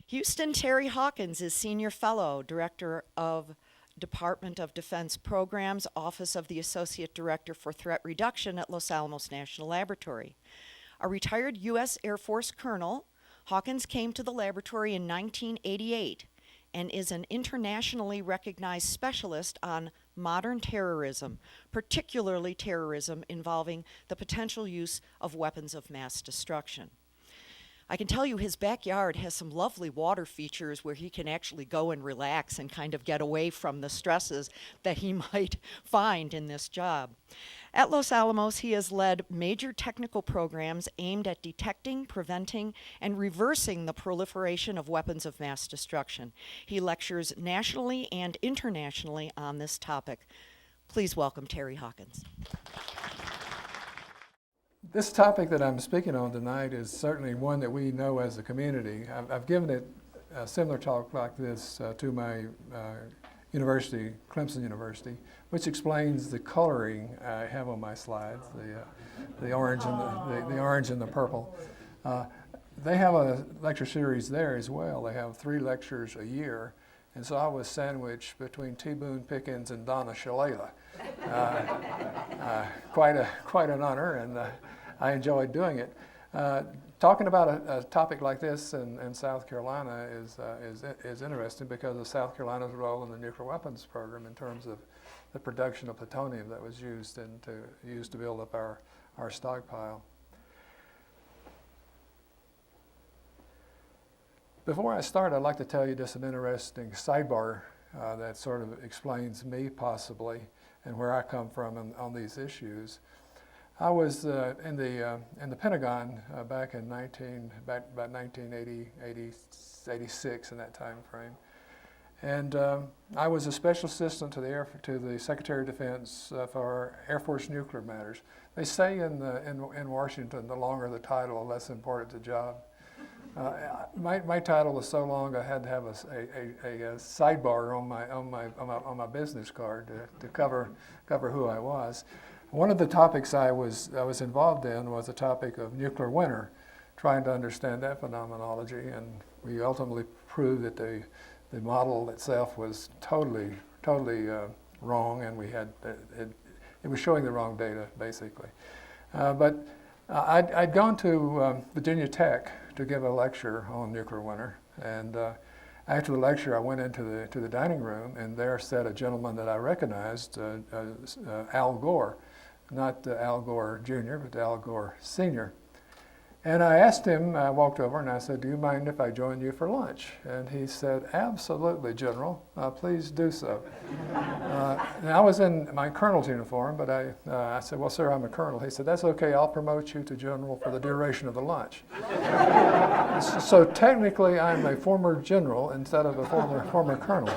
Houston Terry Hawkins is Senior Fellow, Director of Department of Defense Programs, Office of the Associate Director for Threat Reduction at Los Alamos National Laboratory. A retired U.S. Air Force colonel, Hawkins came to the laboratory in 1988 and is an internationally recognized specialist on modern terrorism, particularly terrorism involving the potential use of weapons of mass destruction. I can tell you his backyard has some lovely water features where he can actually go and relax and kind of get away from the stresses that he might find in this job. At Los Alamos, he has led major technical programs aimed at detecting, preventing, and reversing the proliferation of weapons of mass destruction. He lectures nationally and internationally on this topic. Please welcome Terry Hawkins. This topic that I'm speaking on tonight is certainly one that we know as a community. I've given it a similar talk like this to my university, Clemson University, which explains the coloring I have on my slides, the orange and the orange and the purple. They have a lecture series there as well. They have 3 lectures a year, and so I was sandwiched between T. Boone Pickens and Donna Shalala. Quite an honor, and I enjoyed doing it. Talking about a topic like this in South Carolina is interesting because of South Carolina's role in the nuclear weapons program in terms of the production of plutonium that was used to build up our stockpile. Before I start, I'd like to tell you just an interesting sidebar that sort of explains me possibly and where I come from on these issues. I was in the Pentagon back in about 1980, 86 in that time frame, and I was a special assistant to the Secretary of Defense for Air Force nuclear matters. They say in Washington, the longer the title, the less important the job. My title was so long I had to have a sidebar on my business card to cover who I was. One of the topics I was involved in was the topic of nuclear winter, trying to understand that phenomenology, and we ultimately proved that the model itself was totally wrong, and it was showing the wrong data basically. But I'd gone to Virginia Tech to give a lecture on nuclear winter, and after the lecture I went into the dining room, and there sat a gentleman that I recognized, Al Gore. Not Al Gore Jr., but Al Gore Sr. And I asked him, I walked over and I said, "Do you mind if I join you for lunch?" And he said, "Absolutely, General, please do so." And I was in my colonel's uniform, but I said, "Well, sir, I'm a colonel." He said, "That's okay, I'll promote you to general for the duration of the lunch." So technically I'm a former general instead of a former colonel.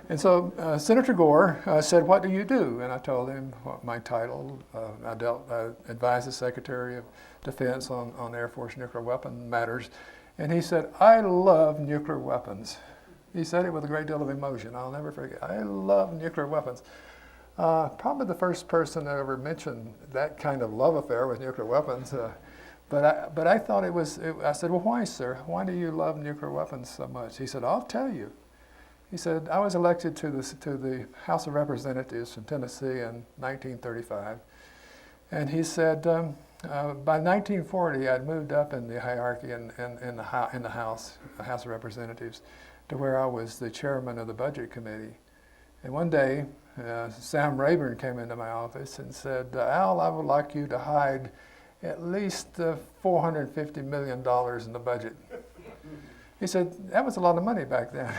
And so Senator Gore said, "What do you do?" And I told him what my title. I advised the Secretary of Defense on Air Force nuclear weapon matters. And he said, "I love nuclear weapons." He said it with a great deal of emotion. I'll never forget. "I love nuclear weapons." Probably the first person that ever mentioned that kind of love affair with nuclear weapons. But I thought I said, "Well, why, sir? Why do you love nuclear weapons so much?" He said, "I'll tell you." He said, "I was elected to the House of Representatives from Tennessee in 1935. And he said, by 1940, I'd moved up in the hierarchy in the House of Representatives to where I was the chairman of the Budget Committee. And one day, Sam Rayburn came into my office and said, "Al, I would like you to hide at least $450 million in the budget." He said, "That was a lot of money back then."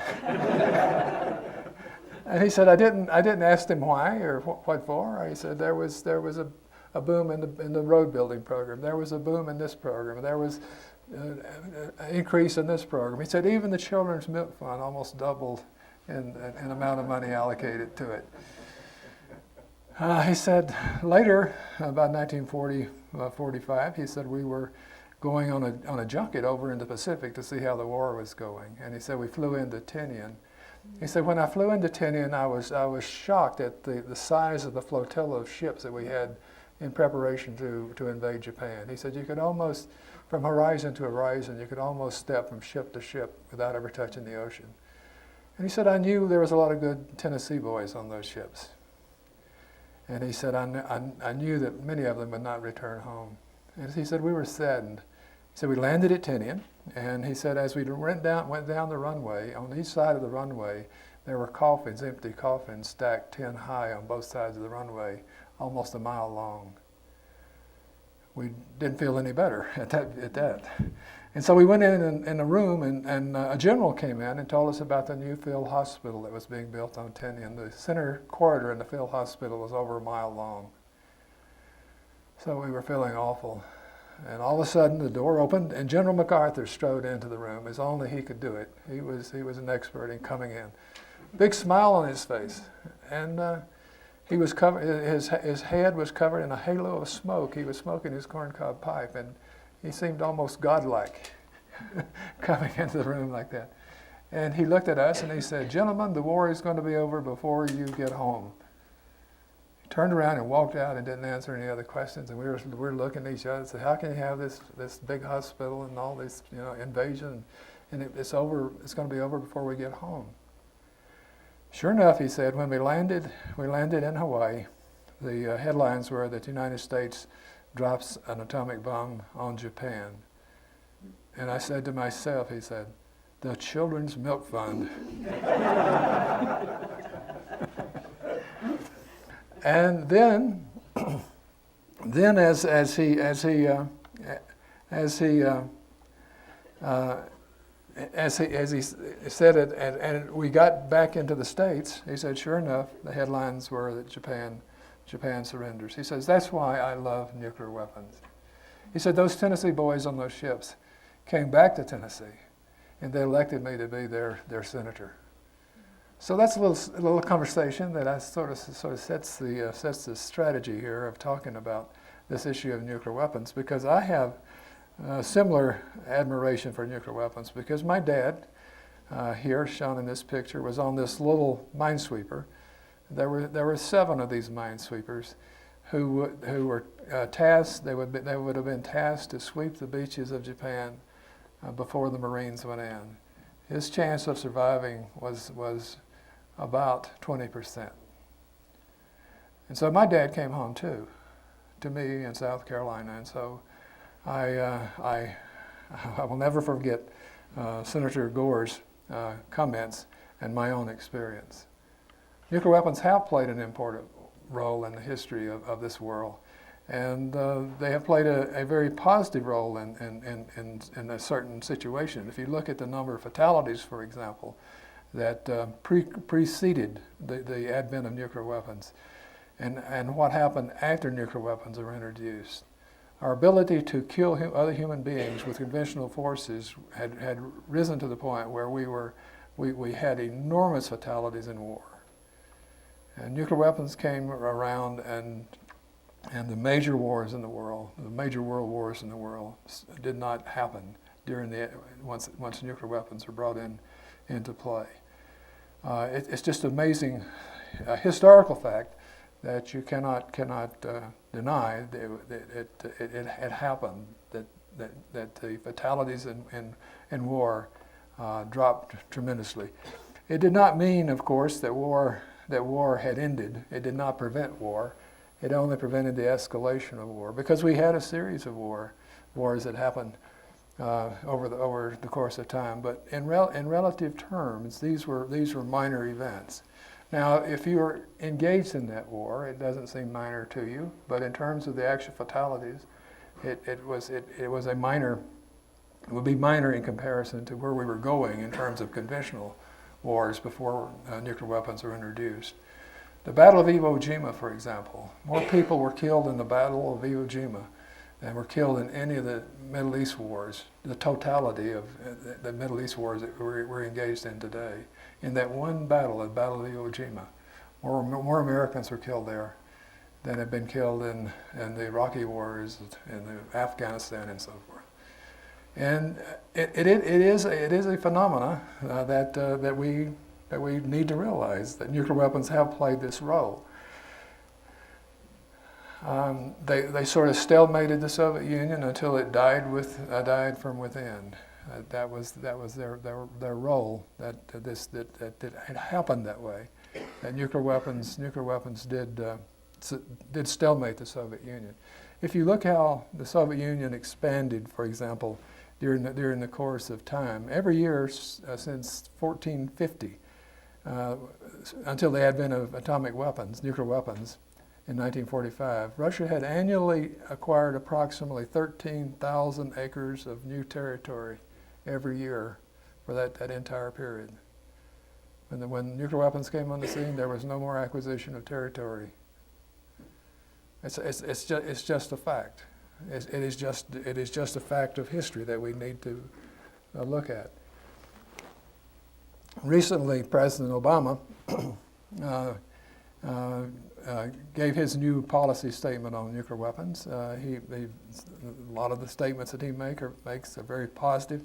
And he said, I didn't ask him why or what for. He said there was a boom in the road building program. There was a boom in this program. There was an increase in this program. He said even the Children's Milk Fund almost doubled in amount of money allocated to it. He said later, about 1940, 45, he said we were going on a junket over in the Pacific to see how the war was going. And he said we flew into Tinian. He said when I flew into Tinian, I was shocked at the size of the flotilla of ships that we had in preparation to invade Japan. He said you could almost, from horizon to horizon, you could almost step from ship to ship without ever touching the ocean. And he said, I knew there was a lot of good Tennessee boys on those ships. And he said, I knew that many of them would not return home. And he said, we were saddened. He said, we landed at Tinian, and he said, as we went down the runway, on each side of the runway, there were coffins, empty coffins, stacked 10 high on both sides of the runway, almost a mile long. We didn't feel any better at that. And so we went in a room, and a general came in and told us about the new field hospital that was being built on Tinian. The center corridor in the field hospital was over a mile long. So we were feeling awful. And all of a sudden the door opened and General MacArthur strode into the room as only he could do it. He was an expert in coming in. Big smile on his face. And he was covered, his head was covered in a halo of smoke. He was smoking his corncob pipe, and he seemed almost godlike coming into the room like that. And he looked at us and he said, gentlemen, the war is going to be over before you get home. He turned around and walked out and didn't answer any other questions, and we were looking at each other and said, how can you have this big hospital and all this invasion, and it's going to be over before we get home. Sure enough, he said, when we landed in Hawaii, the headlines were that the United States drops an atomic bomb on Japan. And I said to myself, he said, the Children's Milk Fund. And then as he said it, and we got back into the States, he said, sure enough, the headlines were that Japan surrenders. He says, that's why I love nuclear weapons. He said, those Tennessee boys on those ships came back to Tennessee, and they elected me to be their senator. So that's a little conversation that I sort of sets the strategy here of talking about this issue of nuclear weapons, because I have similar admiration for nuclear weapons, because my dad, here shown in this picture, was on this little minesweeper. There were 7 of these minesweepers who were tasked. They would have been tasked to sweep the beaches of Japan before the Marines went in. His chance of surviving was about 20%. And so my dad came home too, to me in South Carolina, and so I will never forget Senator Gore's comments and my own experience. Nuclear weapons have played an important role in the history of this world, and they have played a very positive role in a certain situation. If you look at the number of fatalities, for example, that preceded the advent of nuclear weapons, and what happened after nuclear weapons were introduced. Our ability to kill other human beings with conventional forces had risen to the point where we had enormous fatalities in war. And nuclear weapons came around, and the major wars in the world, the major world wars in the world, did not happen once nuclear weapons were brought into play. It's just amazing historical fact that you cannot deny that it happened, that the fatalities in war dropped tremendously. It did not mean, of course, that war had ended. It did not prevent war. It only prevented the escalation of war, because we had a series of wars that happened over the course of time. But in relative terms, these were minor events. Now, if you were engaged in that war, it doesn't seem minor to you. But in terms of the actual fatalities, it was a minor. It would be minor in comparison to where we were going in terms of conventional wars before nuclear weapons were introduced. The Battle of Iwo Jima, for example, more people were killed in the Battle of Iwo Jima than were killed in any of the Middle East wars, the totality of the Middle East wars that we're engaged in today. In that one battle, the Battle of Iwo Jima, more Americans were killed there than had been killed in the Iraqi wars, in Afghanistan, and so forth. And it is a phenomena that we need to realize, that nuclear weapons have played this role. They sort of stalemated the Soviet Union until it died from within. That was their role. That it happened that way. That nuclear weapons did stalemate the Soviet Union. If you look how the Soviet Union expanded, for example, during the course of time, every year since 1450, until the advent of atomic weapons, nuclear weapons, in 1945, Russia had annually acquired approximately 13,000 acres of new territory every year for that entire period. When nuclear weapons came on the scene, there was no more acquisition of territory. It's just a fact. It is just a fact of history that we need to look at. Recently, President Obama gave his new policy statement on nuclear weapons. A lot of the statements that he makes are very positive,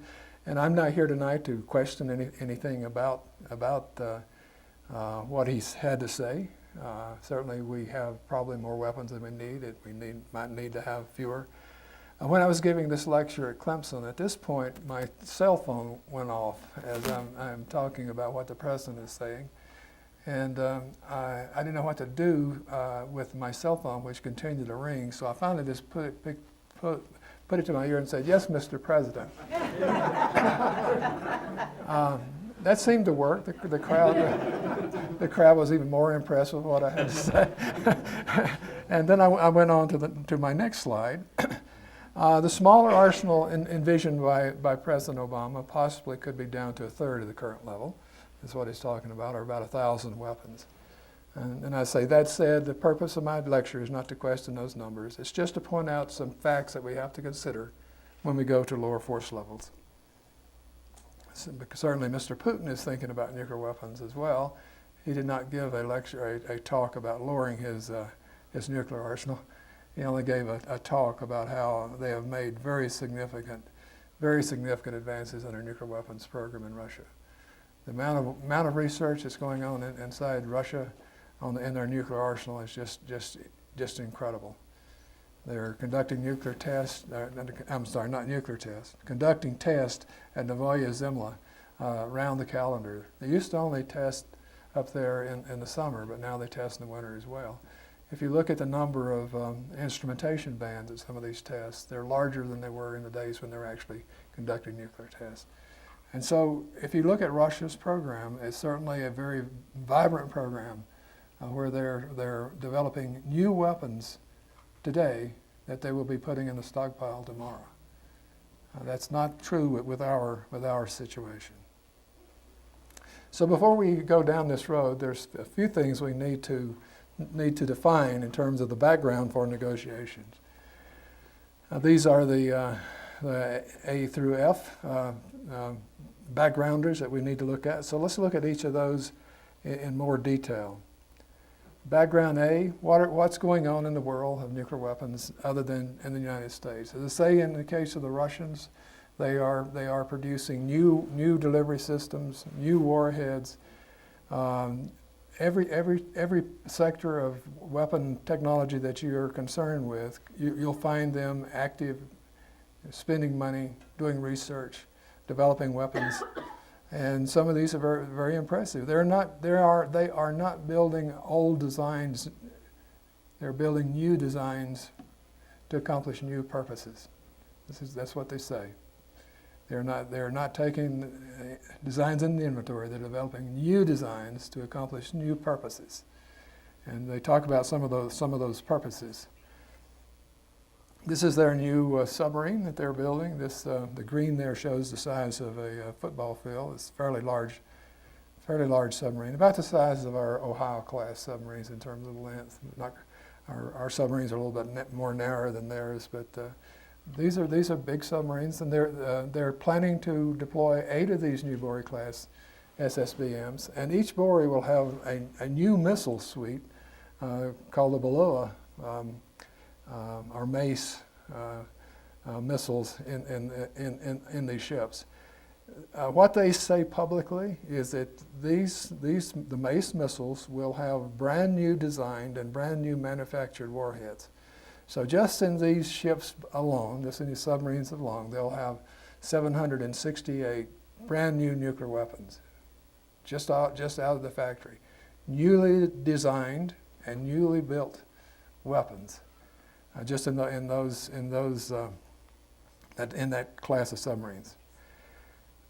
and I'm not here tonight to question anything about what he's had to say. Certainly, we have probably more weapons than we need. Might need to have fewer. When I was giving this lecture at Clemson, at this point, my cell phone went off as I'm talking about what the president is saying. And I didn't know what to do with my cell phone, which continued to ring. So I finally just put it to my ear and said, "Yes, Mr. President." That seemed to work. The crowd was even more impressed with what I had to say. And then I went on to my next slide. The smaller arsenal envisioned by President Obama possibly could be down to a third of the current level. Is what he's talking about, or about 1,000 weapons. And I say, that said, the purpose of my lecture is not to question those numbers. It's just to point out some facts that we have to consider when we go to lower force levels. Certainly Mr. Putin is thinking about nuclear weapons as well. He did not give a talk about lowering his nuclear arsenal. He only gave a talk about how they have made very significant advances in their nuclear weapons program in Russia. The amount of research that's going on inside Russia in their nuclear arsenal is just incredible. They're conducting nuclear tests. Conducting tests at Novaya Zemlya around the calendar. They used to only test up there in the summer, but now they test in the winter as well. If you look at the number of instrumentation bands at some of these tests, they're larger than they were in the days when they were actually conducting nuclear tests. And so if you look at Russia's program, it's certainly a very vibrant program where they're developing new weapons today that they will be putting in the stockpile tomorrow. That's not true with our situation. So before we go down this road, there's a few things we need to define in terms of the background for negotiations. These are the A through F backgrounders that we need to look at. So let's look at each of those in more detail. Background A, what's going on in the world of nuclear weapons other than in the United States? As I say, in the case of the Russians, they are producing new delivery systems, new warheads. Every sector of weapon technology that you are concerned with, you'll find them active, spending money, doing research, developing weapons, and some of these are very, very impressive. They are not building old designs. They're building new designs to accomplish new purposes. That's what they say. They're not taking designs in the inventory. They're developing new designs to accomplish new purposes, and they talk about some of those purposes. This is their new submarine that they're building. The green there shows the size of a football field. It's a fairly large submarine, about the size of our Ohio-class submarines in terms of length. Our submarines are a little bit more narrow than theirs, but these are big submarines, and they're planning to deploy 8 of these new Bory-class SSBMs, and each Bory will have a new missile suite called the Belua. Or MACE missiles in these ships. What they say publicly is that the MACE missiles will have brand new designed and brand new manufactured warheads. So just in these ships alone, just in these submarines alone, they'll have 768 brand new nuclear weapons, just out of the factory, newly designed and newly built weapons, just in that class of submarines.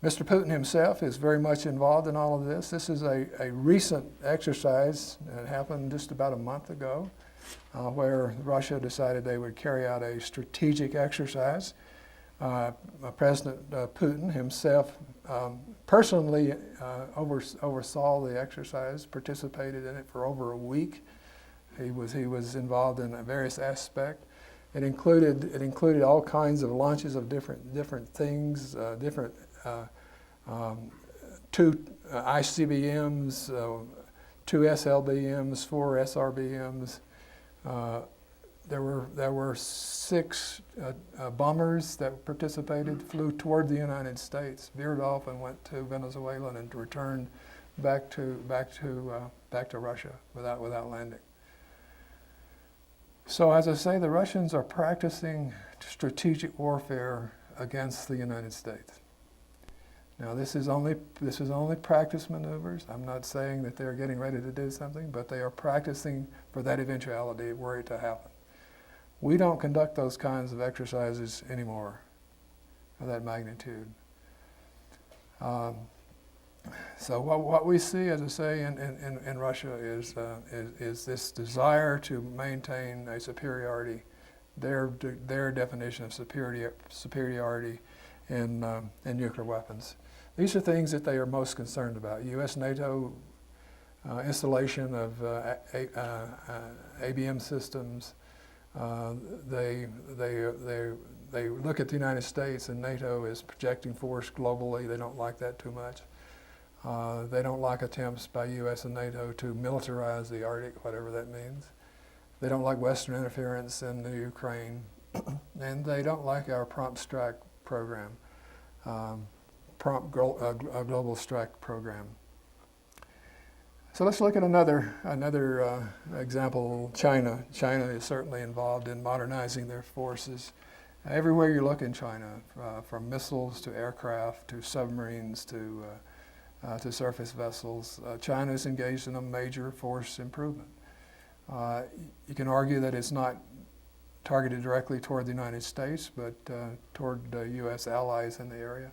Mr. Putin himself is very much involved in all of this. This is a recent exercise that happened just about a month ago, where Russia decided they would carry out a strategic exercise. President Putin himself personally oversaw the exercise, participated in it for over a week. He was involved in various aspects. It included all kinds of launches of different things, two ICBMs, two SLBMs, four SRBMs. There were 6 bombers that participated, flew toward the United States, veered off and went to Venezuela and returned back to Russia without landing. So as I say, the Russians are practicing strategic warfare against the United States. Now this is only practice maneuvers. I'm not saying that they're getting ready to do something, but they are practicing for that eventuality were it to happen. We don't conduct those kinds of exercises anymore of that magnitude. So what we see, as I say, in Russia is this desire to maintain a superiority, their definition of superiority in nuclear weapons. These are things that they are most concerned about. U.S.-NATO installation of ABM systems. They look at the United States, and NATO is projecting force globally. They don't like that too much. They don't like attempts by U.S. and NATO to militarize the Arctic, whatever that means. They don't like Western interference in the Ukraine, and they don't like our prompt strike program, global strike program. So let's look at another example. China. China is certainly involved in modernizing their forces. Everywhere you look in China, from missiles to aircraft to submarines to surface vessels, China is engaged in a major force improvement. You can argue that it's not targeted directly toward the United States, but toward U.S. allies in the area.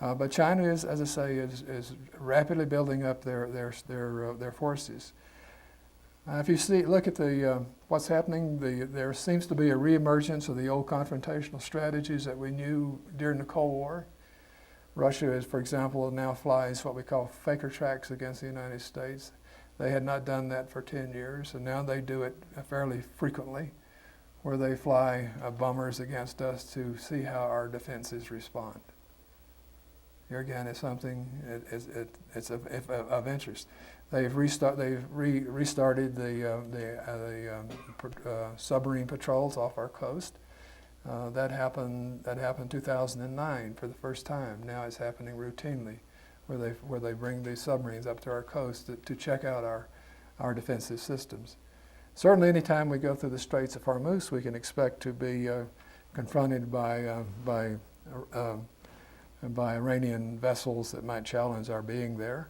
But China is, as I say, is rapidly building up their forces. If you look at what's happening, there seems to be a reemergence of the old confrontational strategies that we knew during the Cold War. Russia, for example, now flies what we call faker tracks against the United States. They had not done that for 10 years, and now they do it fairly frequently, where they fly bombers against us to see how our defenses respond. Here again, it's something it's of interest. They've restarted the submarine patrols off our coast. That happened 2009 for the first time. Now it's happening routinely, where they bring these submarines up to our coast to check out our defensive systems. Certainly, anytime we go through the Straits of Hormuz, we can expect to be confronted by Iranian vessels that might challenge our being there.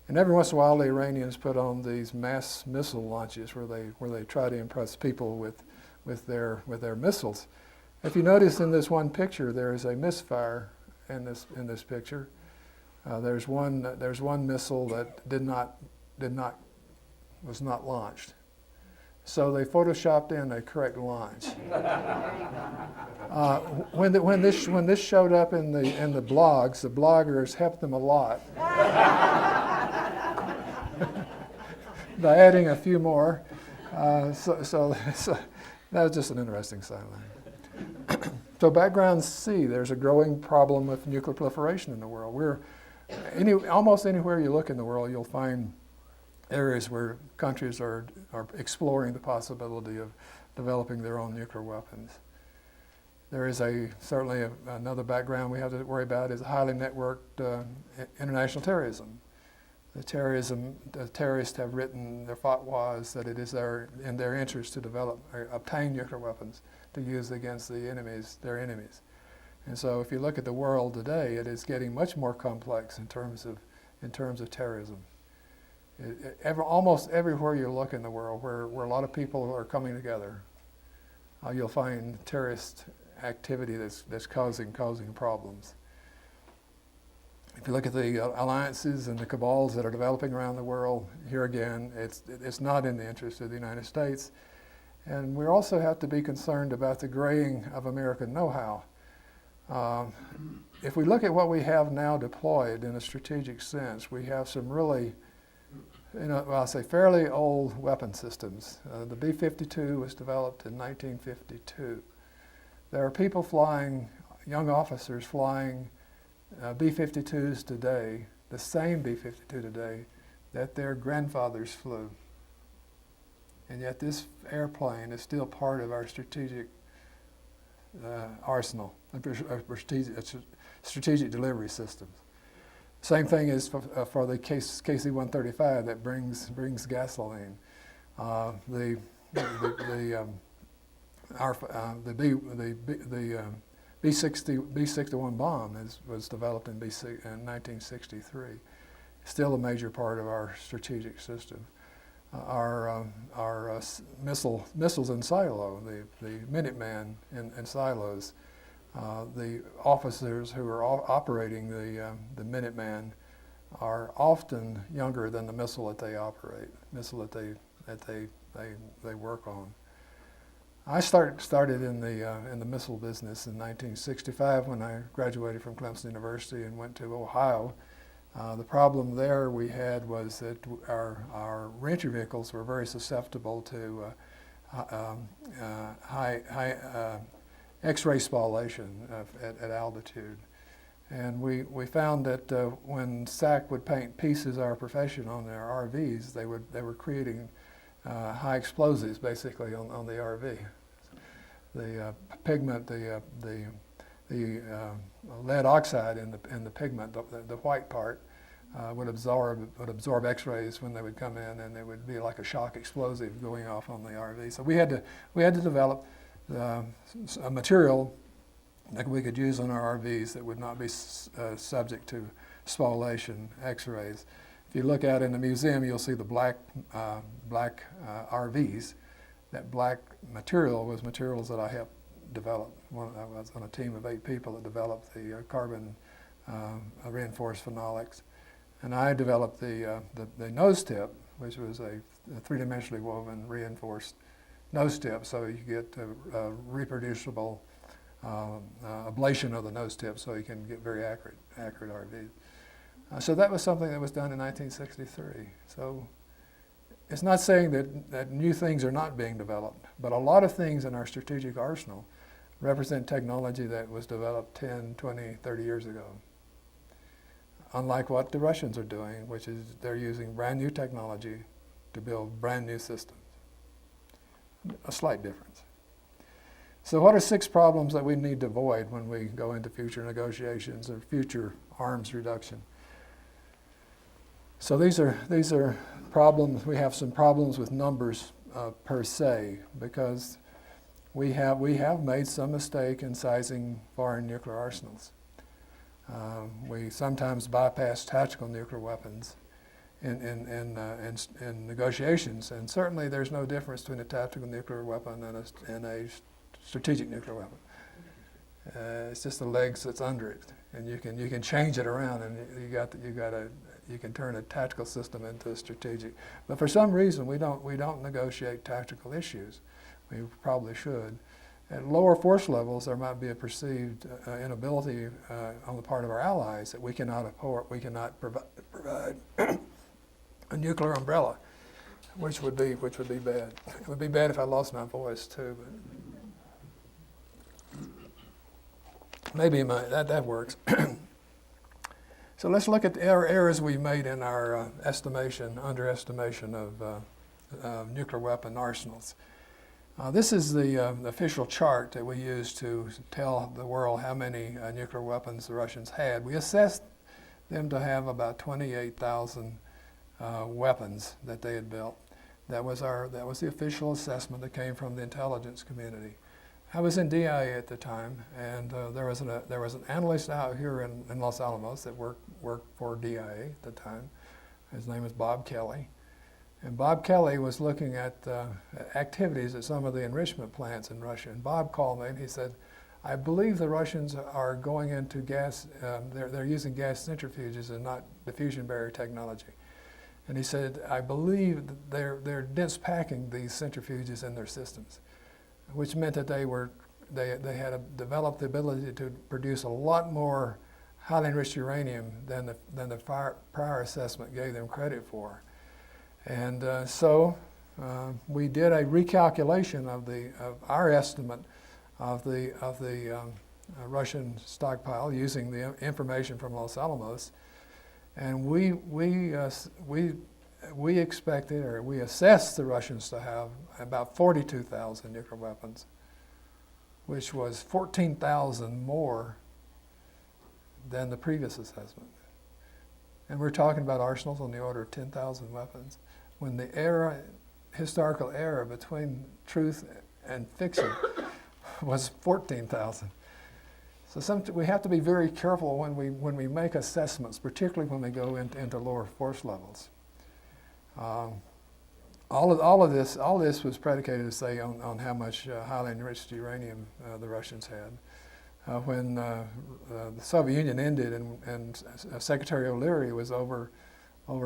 And every once in a while, the Iranians put on these mass missile launches where they try to impress people with their missiles. If you notice in this one picture, there is a misfire in this picture. There's one missile that was not launched. So they photoshopped in a correct launch. When this showed up in the blogs, the bloggers helped them a lot by adding a few more. So that was just an interesting sideline. So background C, there's a growing problem with nuclear proliferation in the world. Almost anywhere you look in the world, you'll find areas where countries are exploring the possibility of developing their own nuclear weapons. There is certainly another background we have to worry about is highly networked international terrorism. The terrorists have written their fatwas that it is in their interest to develop or obtain nuclear weapons to use against their enemies. And so if you look at the world today, it is getting much more complex in terms of terrorism. Almost everywhere you look in the world where a lot of people are coming together, you'll find terrorist activity that's causing problems. If you look at the alliances and the cabals that are developing around the world, here again, it's not in the interest of the United States. And we also have to be concerned about the graying of American know-how. If we look at what we have now deployed in a strategic sense, we have some really, I'll say fairly old weapon systems. The B-52 was developed in 1952. There are people flying, young officers flying B-52s today, the same B-52 today, that their grandfathers flew. And yet this airplane is still part of our strategic arsenal, strategic delivery systems. Same thing is for the KC-135 that brings gasoline. The B-61 bomb was developed in 1963. Still a major part of our strategic system. Our missiles in silo, the Minuteman in silos. The officers who are operating the Minuteman are often younger than the missile that they operate, missile that they work on. I started in the missile business in 1965 when I graduated from Clemson University and went to Ohio. The problem there we had was that our reentry vehicles were very susceptible to high X-ray spallation at altitude. And we found that when SAC would paint pieces of our profession on their RVs, they were creating high explosives basically on the RV. The pigment, the lead oxide in the pigment, the white part, would absorb X-rays when they would come in, and it would be like a shock explosive going off on the RV. So we had to develop a material that we could use on our RVs that would not be subject to spallation X-rays. If you look out in the museum, you'll see the black RVs. That black material was materials that I helped develop. I was on a team of 8 people that developed the carbon reinforced phenolics. And I developed the nose tip, which was a three-dimensionally woven reinforced nose tip, so you get a reproducible ablation of the nose tip, so you can get very accurate RVs. So that was something that was done in 1963. So it's not saying that new things are not being developed, but a lot of things in our strategic arsenal represent technology that was developed 10, 20, 30 years ago. Unlike what the Russians are doing, which is they're using brand new technology to build brand new systems. A slight difference. So what are 6 problems that we need to avoid when we go into future negotiations or future arms reduction? So these are problems. We have some problems with numbers per se, because we have made some mistake in sizing foreign nuclear arsenals. We sometimes bypass tactical nuclear weapons in negotiations, and certainly there's no difference between a tactical nuclear weapon and a strategic nuclear weapon. It's just the legs that's under it, and you can change it around, and you can turn a tactical system into a strategic. But for some reason, we don't negotiate tactical issues. We probably should. At lower force levels, there might be a perceived inability on the part of our allies that we cannot provide a nuclear umbrella, which would be bad. It would be bad if I lost my voice too, but maybe that works. So let's look at the errors we've made in our underestimation of nuclear weapon arsenals. This is the official chart that we use to tell the world how many nuclear weapons the Russians had. We assessed them to have about 28,000 weapons that they had built. That was the official assessment that came from the intelligence community. I was in DIA at the time, and there was an analyst out here in Los Alamos that worked for DIA at the time. His name is Bob Kelly. And Bob Kelly was looking at activities at some of the enrichment plants in Russia. And Bob called me and he said, I believe the Russians are going into gas, they're using gas centrifuges and not diffusion barrier technology. And he said, I believe that they're dense packing these centrifuges in their systems, which meant that they had developed the ability to produce a lot more highly enriched uranium than the prior assessment gave them credit for. And so we did a recalculation of our estimate of the Russian stockpile using the information from Los Alamos, and we expected, or we assessed the Russians to have about 42,000 nuclear weapons, which was 14,000 more than the previous assessment. And we're talking about arsenals on the order of 10,000 weapons, when the historical error between truth and fiction was 14,000. So we have to be very careful when we make assessments, particularly when we go into lower force levels. All this was predicated, say, on how much highly enriched uranium the Russians had. When the Soviet Union ended and Secretary O'Leary was over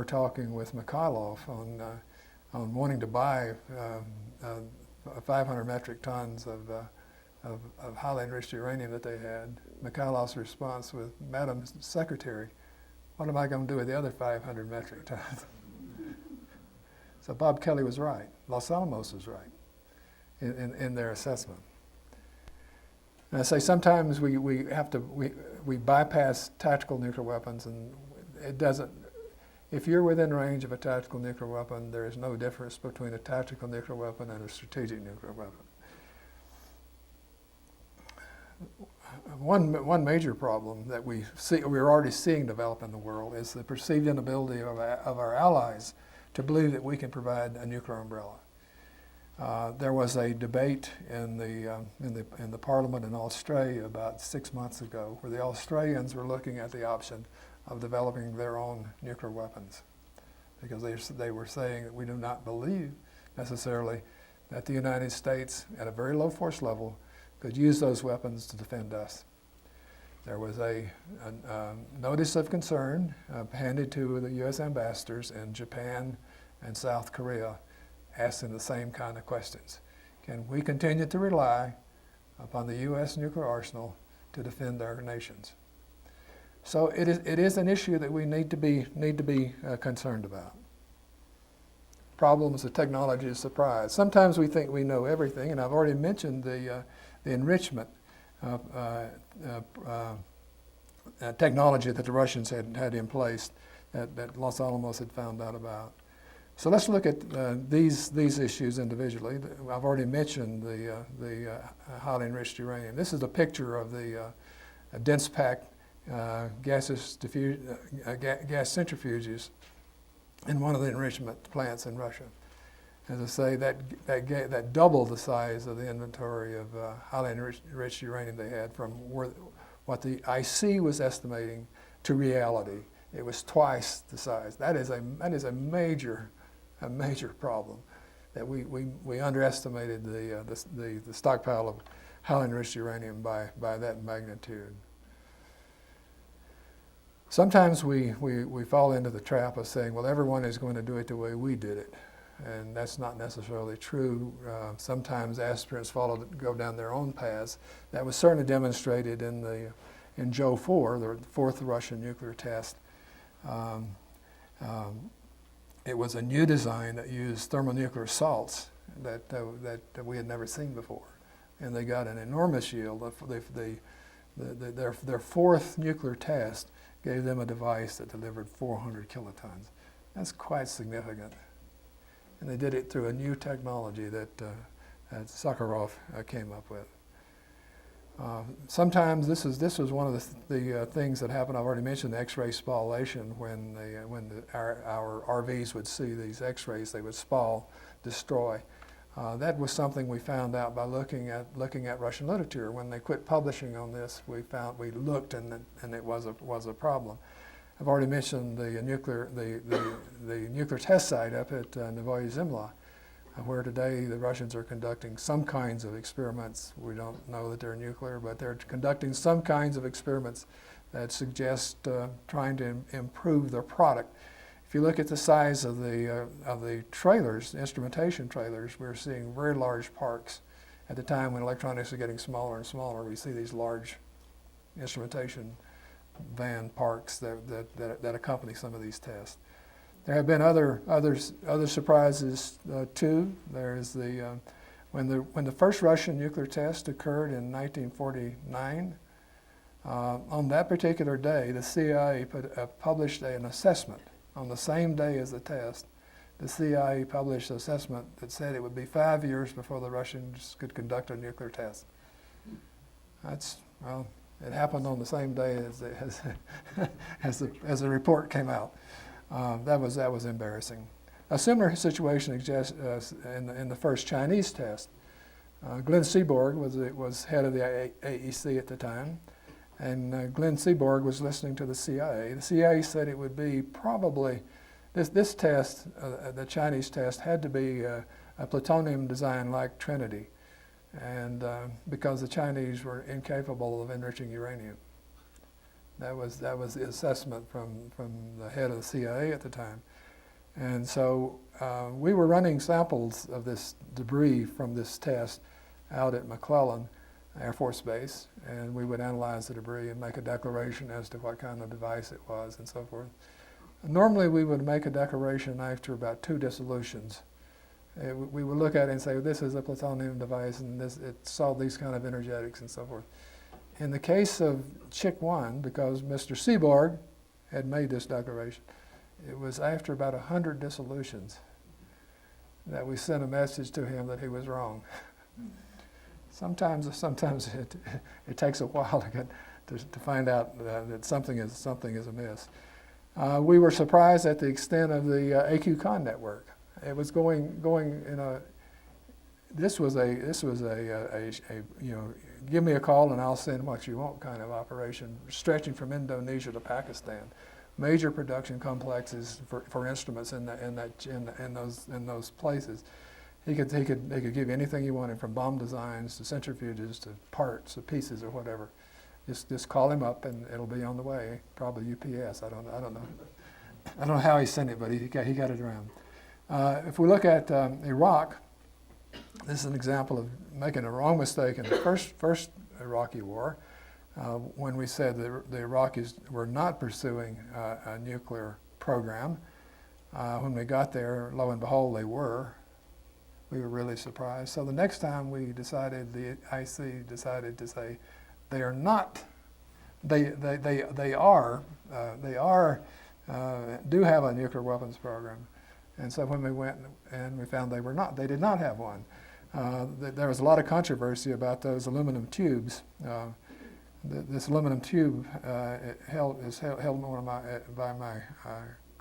talking with Mikhailov on wanting to buy 500 metric tons of highly enriched uranium that they had, Mikhailov's response was, Madam Secretary, what am I going to do with the other 500 metric tons? So Bob Kelly was right. Los Alamos was right in their assessment. And I say sometimes we bypass tactical nuclear weapons, and it doesn't. If you're within range of a tactical nuclear weapon, there is no difference between a tactical nuclear weapon and a strategic nuclear weapon. One major problem that we're already seeing develop in the world is the perceived inability of our allies to believe that we can provide a nuclear umbrella. There was a debate in the Parliament in Australia about 6 months ago, where the Australians were looking at the option of developing their own nuclear weapons, because they were saying that we do not believe necessarily that the United States, at a very low force level, could use those weapons to defend us. There was a notice of concern handed to the U.S. ambassadors in Japan and South Korea, asking the same kind of questions. Can we continue to rely upon the U.S. nuclear arsenal to defend our nations? So it is an issue that we need to be concerned about. Problems of technology is surprise. Sometimes we think we know everything, and I've already mentioned the enrichment technology that the Russians had in place that Los Alamos had found out about. So let's look at these issues individually. I've already mentioned the highly enriched uranium. This is a picture of the dense packed gas centrifuges in one of the enrichment plants in Russia. As I say, that doubled the size of the inventory of highly enriched uranium they had from what the IC was estimating to reality. It was twice the size. That is a major problem, that we underestimated the stockpile of highly enriched uranium by that magnitude. Sometimes we fall into the trap of saying, well, everyone is going to do it the way we did it. And that's not necessarily true. Sometimes aspirants go down their own paths. That was certainly demonstrated in Joe 4, the fourth Russian nuclear test. It was a new design that used thermonuclear salts that we had never seen before, and they got an enormous yield. Their fourth nuclear test gave them a device that delivered 400 kilotons. That's quite significant. And they did it through a new technology that Sakharov came up with. Sometimes this was one of the things that happened. I've already mentioned the X-ray spallation. When our RVs would see these X-rays, they would spall, destroy. That was something we found out by looking at Russian literature. When they quit publishing on this, we looked and it was a problem. I've already mentioned the nuclear test site up at Novaya Zemlya, where today the Russians are conducting some kinds of experiments. We don't know that they're nuclear, but they're conducting some kinds of experiments that suggest trying to improve their product. If you look at the size of the trailers, instrumentation trailers, we're seeing very large parks. At the time when electronics are getting smaller and smaller, we see these large instrumentation van parks that accompany some of these tests. There have been other surprises too. There is when the first Russian nuclear test occurred in 1949. On that particular day, the CIA published an assessment. On the same day as the test, the CIA published an assessment that said it would be 5 years before the Russians could conduct a nuclear test. It happened on the same day as the report came out. That was embarrassing. A similar situation exists in the first Chinese test. Glenn Seaborg was head of the AEC at the time, and Glenn Seaborg was listening to the CIA. The CIA said it would be probably this test, the Chinese test, had to be a plutonium design like Trinity, and because the Chinese were incapable of enriching uranium. That was the assessment from the head of the CIA at the time. And so we were running samples of this debris from this test out at McClellan Air Force Base, and we would analyze the debris and make a declaration as to what kind of device it was and so forth. Normally we would make a declaration after about 2 dissolutions. We would look at it and say, this is a plutonium device and it saw these kind of energetics and so forth. In the case of Chick 1, because Mr. Seaborg had made this declaration, it was after about 100 dissolutions that we sent a message to him that he was wrong. Sometimes it takes a while to find out that something is amiss. We were surprised at the extent of the AQ-CON network. It was going in a. This was a give me a call and I'll send what you want kind of operation, stretching from Indonesia to Pakistan. Major production complexes for instruments in those places. He could give you anything you wanted, from bomb designs to centrifuges to parts or pieces or whatever. Just call him up and it'll be on the way. Probably UPS. I don't know. I don't know how he sent it, but he got it around. If we look at Iraq, this is an example of making a wrong mistake in the first Iraqi war, when we said the Iraqis were not pursuing a nuclear program. When we got there, lo and behold, they were. We were really surprised. So the next time the IC decided to say, they are not. They do have a nuclear weapons program. And so when we went and we found they did not have one. There was a lot of controversy about those aluminum tubes. This aluminum tube is held by my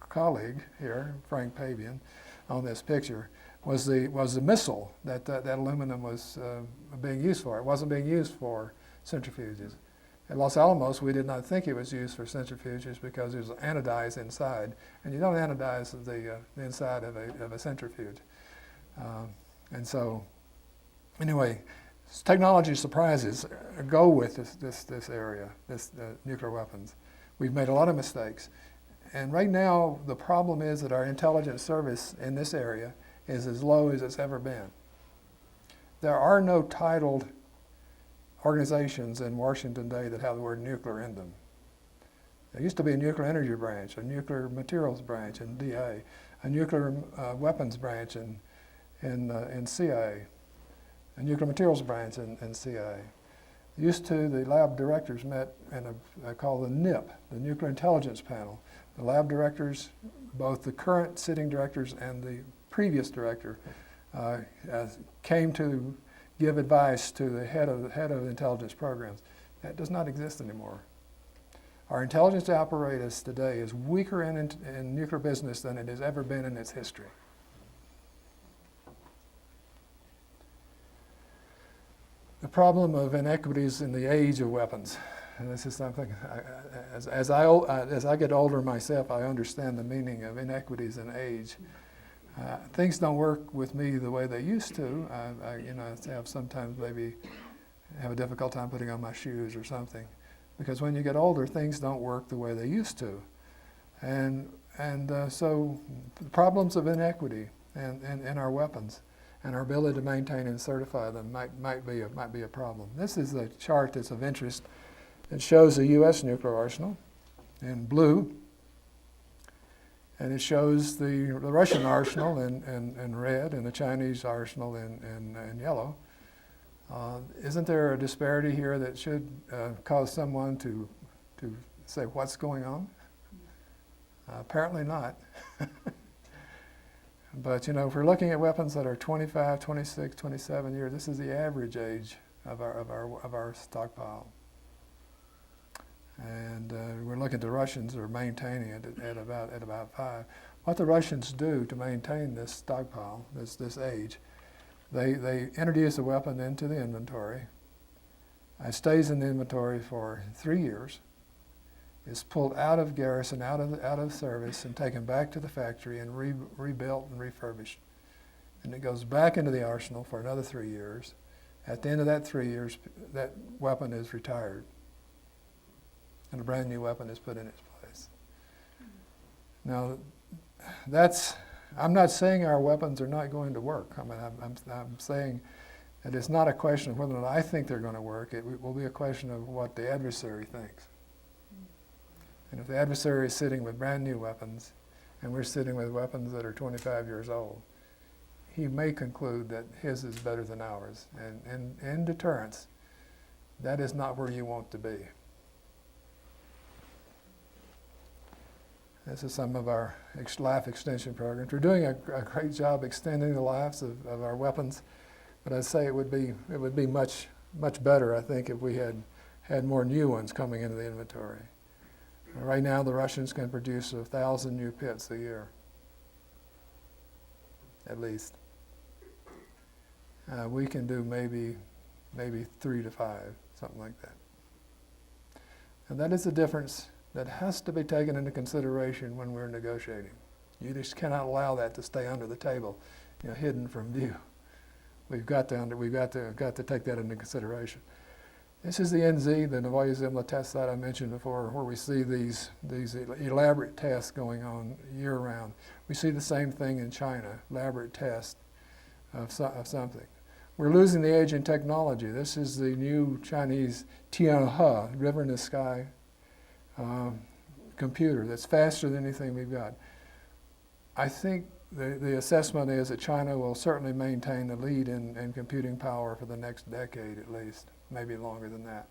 colleague here, Frank Pavian, on this picture, was the missile that aluminum was being used for. It wasn't being used for centrifuges. At Los Alamos, we did not think it was used for centrifuges because it was anodized inside, and you don't anodize the inside of a centrifuge. And so, anyway, technology surprises go with this area, nuclear weapons. We've made a lot of mistakes, and right now the problem is that our intelligence service in this area is as low as it's ever been. There are no titled organizations in Washington today that have the word nuclear in them. There used to be a nuclear energy branch, a nuclear materials branch in DA, a nuclear weapons branch in CIA, a nuclear materials branch in CIA. Used to, the lab directors met in called the NIP, the Nuclear Intelligence Panel. The lab directors, both the current sitting directors and the previous director, came give advice to the head of intelligence programs. That does not exist anymore. Our intelligence apparatus today is weaker in nuclear business than it has ever been in its history. The problem of inequities in the age of weapons. And this is something, as I get older myself, I understand the meaning of inequities in age. Things don't work with me the way they used to. I have sometimes maybe have a difficult time putting on my shoes or something. Because when you get older, things don't work the way they used to. And so the problems of inequity in our weapons and our ability to maintain and certify them might be a problem. This is a chart that's of interest. It shows the U.S. nuclear arsenal in blue, and it shows the Russian arsenal in red and the Chinese arsenal in yellow. Isn't there a disparity here that should cause someone to say, what's going on? Apparently not. But if we're looking at weapons that are 25, 26, 27 years, this is the average age of our stockpile. And we're looking at the Russians are maintaining it at about 5. What the Russians do to maintain this stockpile, this age, they introduce a weapon into the inventory. It stays in the inventory for 3 years. It's pulled out of garrison, out of service, and taken back to the factory and rebuilt and refurbished. And it goes back into the arsenal for another 3 years. At the end of that 3 years, that weapon is retired, and a brand new weapon is put in its place. Now, I'm not saying our weapons are not going to work. I mean, I'm saying that it's not a question of whether or not I think they're going to work. It will be a question of what the adversary thinks. And if the adversary is sitting with brand new weapons, and we're sitting with weapons that are 25 years old, he may conclude that his is better than ours. And in deterrence, that is not where you want to be. This is some of our life extension programs. We're doing a great job extending the lives of our weapons, but I'd say it would be much better, I think, if we had more new ones coming into the inventory. Right now, the Russians can produce 1,000 new pits a year, at least. We can do maybe 3 to 5, something like that. And that is a difference that has to be taken into consideration when we're negotiating. You just cannot allow that to stay under the table, hidden from view. We've got to take that into consideration. This is the NZ, the Novaya test site I mentioned before, where we see these elaborate tests going on year-round. We see the same thing in China, elaborate tests of something. We're losing the age in technology. This is the new Chinese Tianhe, river in the sky, computer that's faster than anything we've got. I think the assessment is that China will certainly maintain the lead in computing power for the next decade at least, maybe longer than that.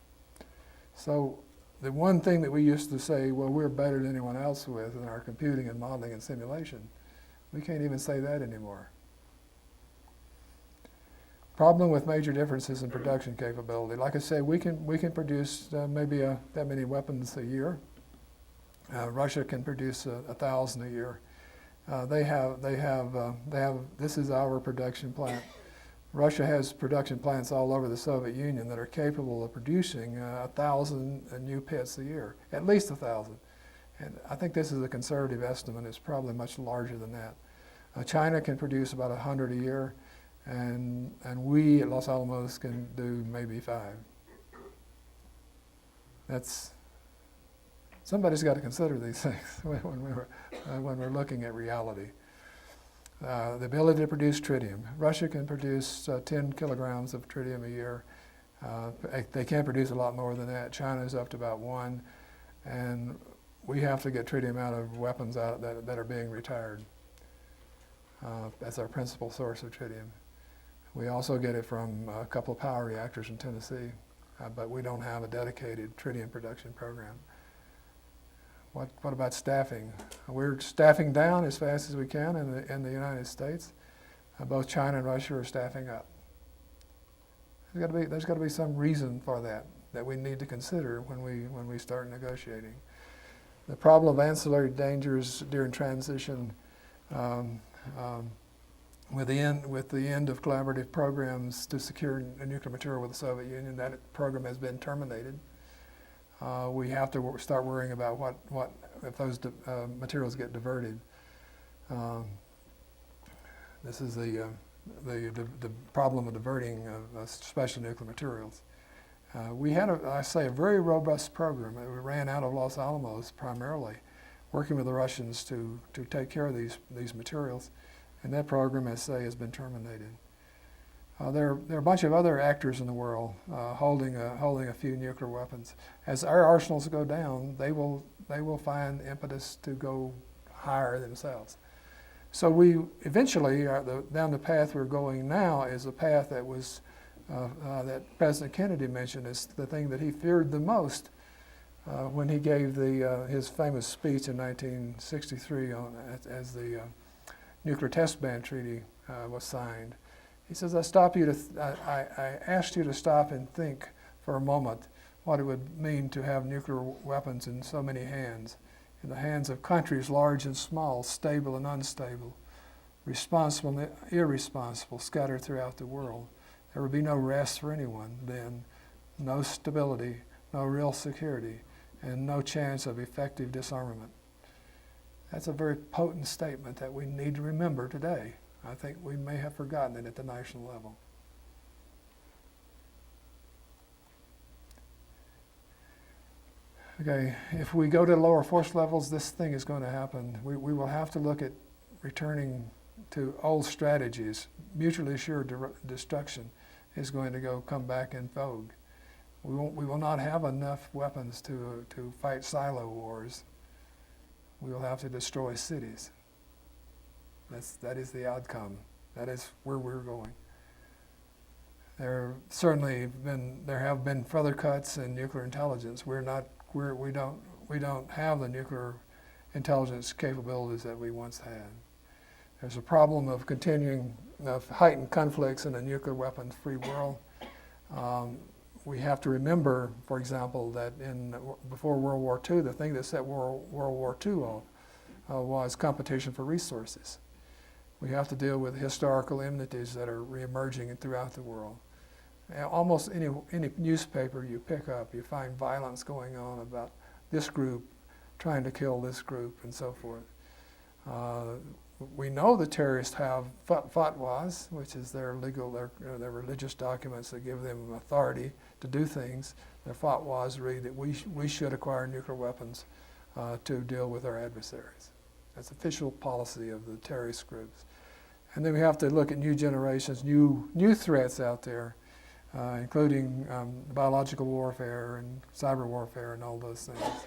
So the one thing that we used to say, well, we're better than anyone else with in our computing and modeling and simulation, we can't even say that anymore. Problem with major differences in production capability. Like I say, we can produce maybe that many weapons a year. Russia can produce 1,000 a year. This is our production plant. Russia has production plants all over the Soviet Union that are capable of producing 1,000 new pits a year, at least 1,000. And I think this is a conservative estimate. It's probably much larger than that. China can produce about 100 a year, and we at Los Alamos can do maybe 5. Somebody's got to consider these things when we're looking at reality. The ability to produce tritium. Russia can produce 10 kilograms of tritium a year. They can produce a lot more than that. China's up to about 1, and we have to get tritium out of weapons that are being retired. That's our principal source of tritium. We also get it from a couple of power reactors in Tennessee, but we don't have a dedicated tritium production program. What about staffing? We're staffing down as fast as we can in the United States. Both China and Russia are staffing up. There's got to be some reason for that we need to consider when we start negotiating. The problem of ancillary dangers during transition, with the end of collaborative programs to secure nuclear material with the Soviet Union, that program has been terminated. We have to start worrying about what if those materials get diverted. This is the problem of diverting special nuclear materials. We had, a very robust program. We ran out of Los Alamos primarily, working with the Russians to take care of these materials, and that program, as I say, has been terminated. There are a bunch of other actors in the world holding a few nuclear weapons. As our arsenals go down, they will find impetus to go higher themselves. So we eventually, down the path we're going now is a path that was that President Kennedy mentioned as the thing that he feared the most when he gave his famous speech in 1963 as the Nuclear Test Ban Treaty was signed. He says, I asked you to stop and think for a moment what it would mean to have nuclear weapons in so many hands, in the hands of countries large and small, stable and unstable, responsible and irresponsible, scattered throughout the world. There would be no rest for anyone then, no stability, no real security, and no chance of effective disarmament. That's a very potent statement that we need to remember today. I think we may have forgotten it at the national level. Okay, if we go to lower force levels, this thing is going to happen. We will have to look at returning to old strategies. Mutually assured destruction is going to come back in vogue. We will not have enough weapons to fight silo wars. We will have to destroy cities. That is the outcome. That is where we're going. There have been further cuts in nuclear intelligence. We don't have the nuclear intelligence capabilities that we once had. There's a problem of heightened conflicts in a nuclear weapons-free world. We have to remember, for example, that before World War II, the thing that set World War II off was competition for resources. We have to deal with historical enmities that are reemerging throughout the world. Almost any newspaper you pick up, you find violence going on about this group trying to kill this group and so forth. We know the terrorists have fatwas, which is their religious documents that give them authority to do things. Their fatwas read that we should acquire nuclear weapons to deal with our adversaries. That's official policy of the terrorist groups. And then we have to look at new generations, new threats out there, including biological warfare and cyber warfare and all those things.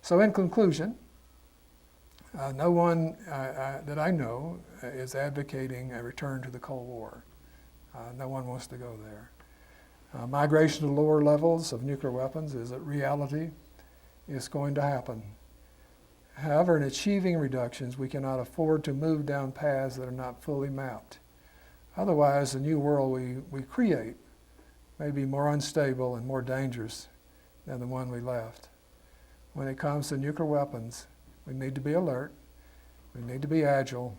So in conclusion, no one that I know is advocating a return to the Cold War. No one wants to go there. Migration to lower levels of nuclear weapons is a reality. It's going to happen. However, in achieving reductions, we cannot afford to move down paths that are not fully mapped. Otherwise, the new world we create may be more unstable and more dangerous than the one we left. When it comes to nuclear weapons, we need to be alert, we need to be agile,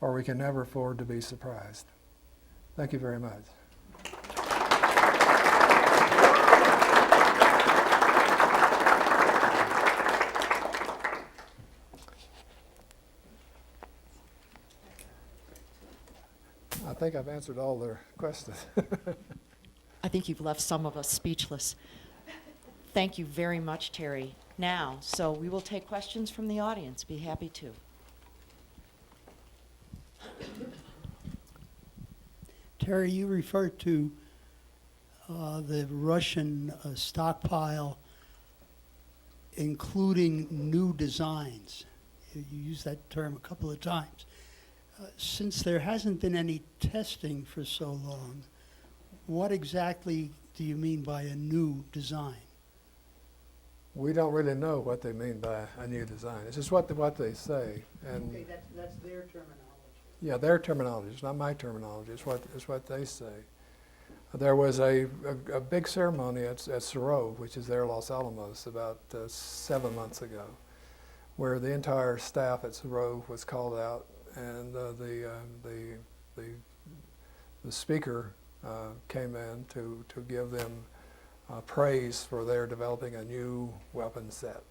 or we can never afford to be surprised. Thank you very much. I think I've answered all their questions. I think you've left some of us speechless. Thank you very much, Terry. Now, so we will take questions from the audience. Be happy to. Terry, you referred to the Russian stockpile, including new designs. You used that term a couple of times. Since there hasn't been any testing for so long, what exactly do you mean by a new design? We don't really know what they mean by a new design. It's just what they say. And Okay, that's their terminology. yeah, their terminology. It's not my terminology. It's what they say. There was a big ceremony at Sorove, which is there in Los Alamos, about 7 months ago, where the entire staff at Sorove was called out, and the speaker came in to give them praise for their developing a new weapon set.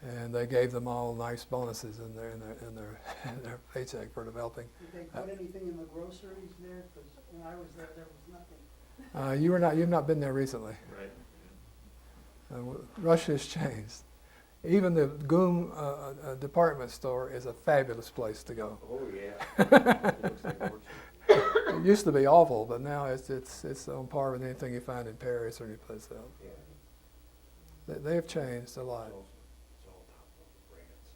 And they gave them all nice bonuses in their in their paycheck for developing. Did they put anything in the groceries there? Because when I was there was nothing. You've not been there recently. Right. Russia has changed. Even the GUM department store is a fabulous place to go. Oh, yeah. It looks like Orchard. It used to be awful, but now it's on par with anything you find in Paris or any place else. Yeah. They have changed a lot. It's all top-level brands.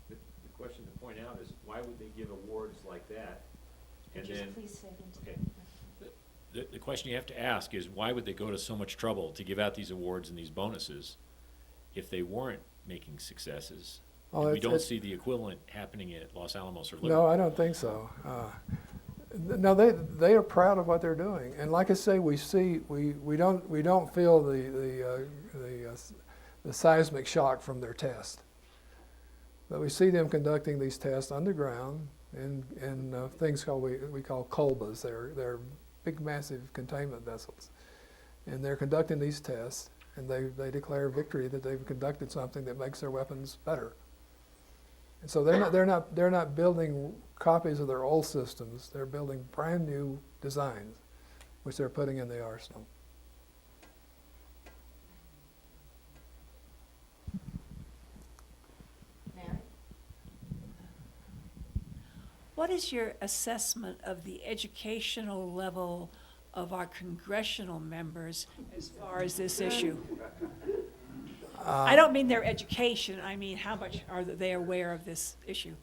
The question to point out is, why would they give awards like that? And Could you then, please say into okay. The question you have to ask is, why would they go to so much trouble to give out these awards and these bonuses if they weren't making successes? Oh, And we it's- don't it's- see the equivalent happening at Los Alamos or Liberty. No, I don't think so. No, they are proud of what they're doing, and like I say, we don't feel the seismic shock from their test, but we see them conducting these tests underground in things we call colbas. They're big, massive containment vessels, and they're conducting these tests, and they declare victory that they've conducted something that makes their weapons better. And so they're not building copies of their old systems. They're building brand new designs, which they're putting in the arsenal. What is your assessment of the educational level of our congressional members as far as this issue? I don't mean their education, I mean how much are they aware of this issue?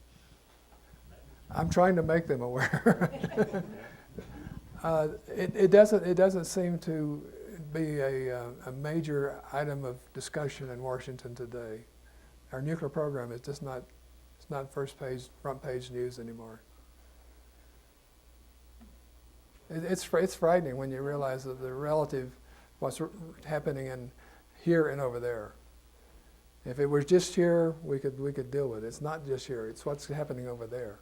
I'm trying to make them aware. It doesn't seem to be a major item of discussion in Washington today. Our nuclear program is just not. It's not front page news anymore. It's frightening when you realize that the relative what's happening in here and over there. If it was just here, we could deal with it. It's not just here. It's what's happening over there.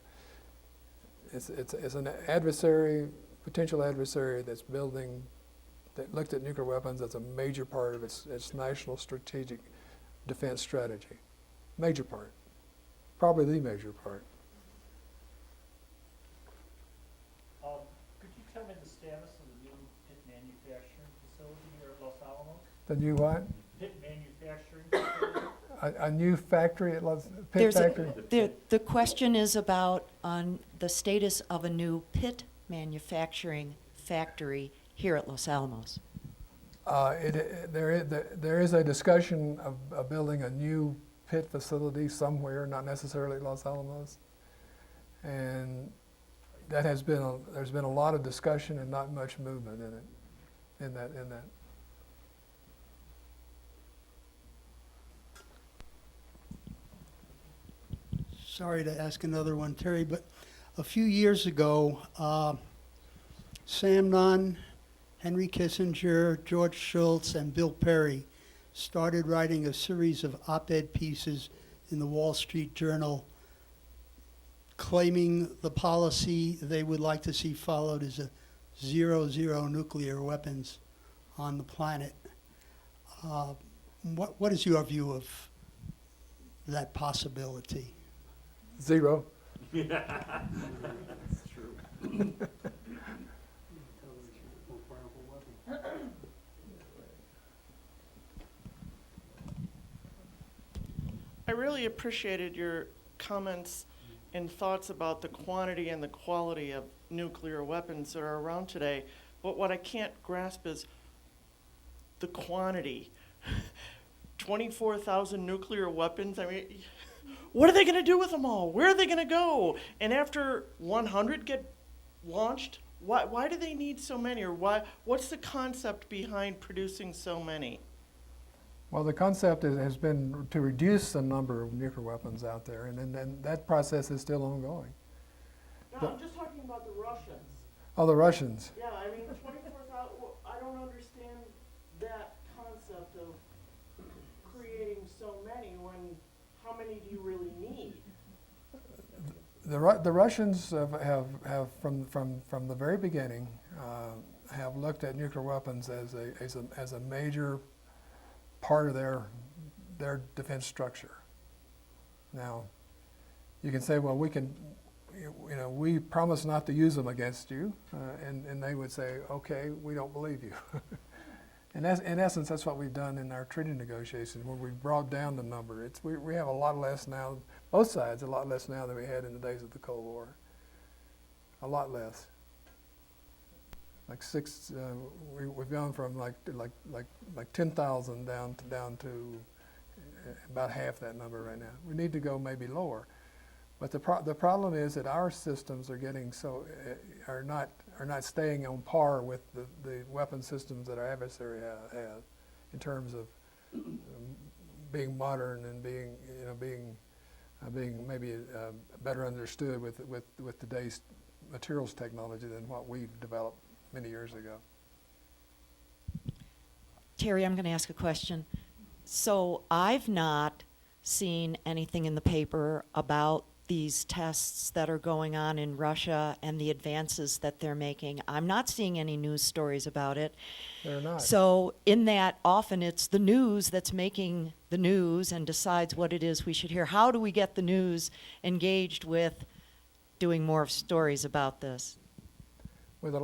It's an adversary, potential adversary that looked at nuclear weapons as a major part of its national strategic defense strategy. Major part. Probably the major part. Could you tell me the status of the new pit manufacturing facility here at Los Alamos? The new what? Pit manufacturing facility? A new factory at Pit There's Factory? the question is about on the status of a new pit manufacturing factory here at Los Alamos. There is a discussion of building a new pit facility somewhere, not necessarily at Los Alamos, and there's been a lot of discussion and not much movement in it, in that. Sorry to ask another one, Terry, but a few years ago, Sam Nunn, Henry Kissinger, George Shultz, and Bill Perry started writing a series of op-ed pieces in the Wall Street Journal claiming the policy they would like to see followed is a zero nuclear weapons on the planet. What is your view of that possibility? Zero. That's true. I really appreciated your comments and thoughts about the quantity and the quality of nuclear weapons that are around today. But what I can't grasp is the quantity. 24,000 nuclear weapons. I mean, what are they going to do with them all? Where are they going to go? And after 100 get launched, why do they need so many? Or what's the concept behind producing so many? Well, the concept has been to reduce the number of nuclear weapons out there, and that process is still ongoing. No, I'm just talking about the Russians. Oh, the Russians. Yeah, I mean, 24,000, I don't understand that concept of creating so many when, how many do you really need? The Russians have from the very beginning have looked at nuclear weapons as a major part of their defense structure. Now, you can say, well, we promise not to use them against you, and they would say, okay, we don't believe you. And in essence, that's what we've done in our treaty negotiations, where we've brought down the number. We have a lot less now, both sides, a lot less now than we had in the days of the Cold War. A lot less. Like we've gone from like 10,000 down to about half that number right now. We need to go maybe lower. But the problem is that our systems are getting are not staying on par with the weapon systems that our adversary has in terms of being modern and being maybe better understood with today's materials technology than what we developed many years ago. Terry, I'm going to ask a question. So I've not seen anything in the paper about these tests that are going on in Russia and the advances that they're making. I'm not seeing any news stories about it. They're not. So in that, often it's the news that's making the news and decides what it is we should hear. How do we get the news engaged with doing more stories about this? With the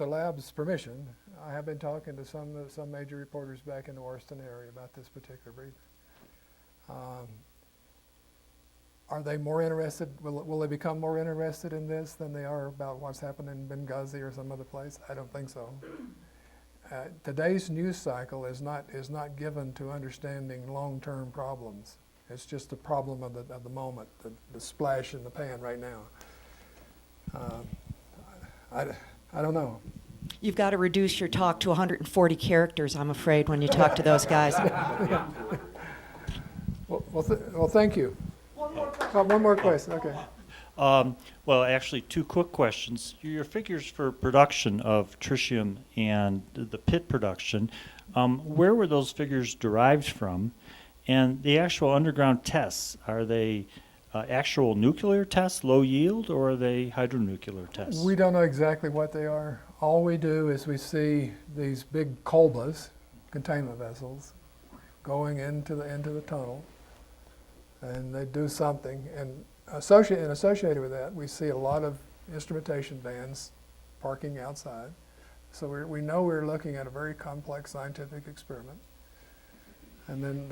lab's permission, I have been talking to some major reporters back in the Washington area about this particular briefing. Are they more interested? Will they become more interested in this than they are about what's happened in Benghazi or some other place? I don't think so. Today's news cycle is not given to understanding long-term problems. It's just a problem of the moment, the splash in the pan right now. I don't know. You've got to reduce your talk to 140 characters, I'm afraid, when you talk to those guys. Well, thank you. One more question. Okay. Well, actually, two quick questions. Your figures for production of tritium and the pit production, where were those figures derived from? And the actual underground tests, are they actual nuclear tests, low yield, or are they hydronuclear tests? We don't know exactly what they are. All we do is we see these big colbas, containment vessels, going into the tunnel, and they do something. And associated with that, we see a lot of instrumentation vans parking outside. So we know we're looking at a very complex scientific experiment. And then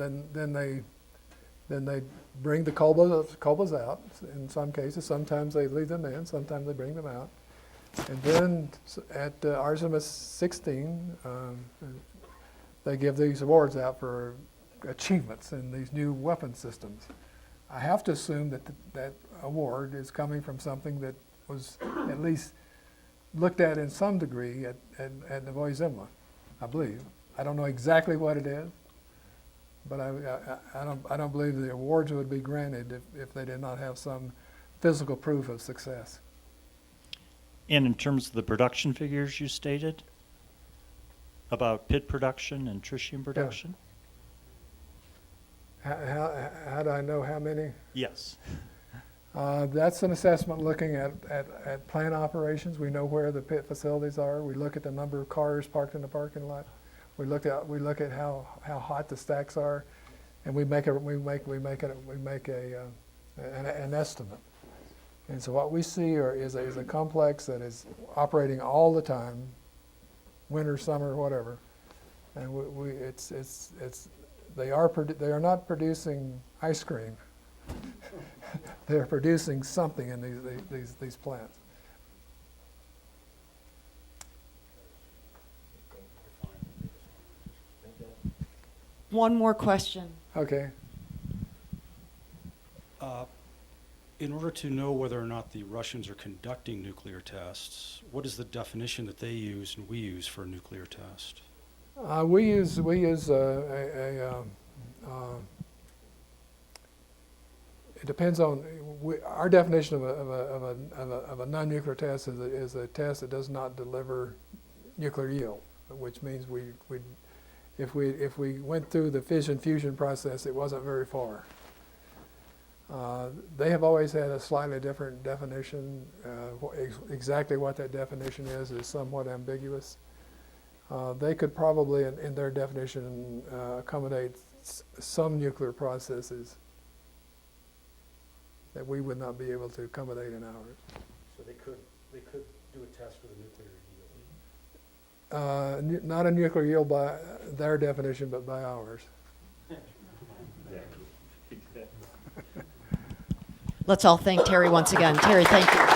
they bring the colbas out. In some cases, sometimes they leave them in, sometimes they bring them out. And then at Artemis 16, they give these awards out for achievements in these new weapon systems. I have to assume that that award is coming from something that was at least looked at in some degree at Novaya Zemlya, I believe. I don't know exactly what it is, but I don't believe the awards would be granted if they did not have some physical proof of success. And in terms of the production figures you stated about pit production and tritium production? How do I know how many? Yes. That's an assessment looking at plant operations. We know where the pit facilities are. We look at the number of cars parked in the parking lot. We look at how hot the stacks are, and we make an estimate. And so what we see is a complex that is operating all the time, winter, summer, whatever. And they are not producing ice cream. They are producing something in these plants. One more question. Okay. In order to know whether or not the Russians are conducting nuclear tests, what is the definition that they use and we use for a nuclear test? We use it depends on, our definition of a non-nuclear test is a test that does not deliver nuclear yield, which means if we went through the fission fusion process, it wasn't very far. They have always had a slightly different definition. Exactly what that definition is somewhat ambiguous. They could probably, in their definition, accommodate some nuclear processes that we would not be able to accommodate in ours. So they could do a test for the nuclear yield? Not a nuclear yield by their definition, but by ours. Let's all thank Terry once again. Terry, thank you.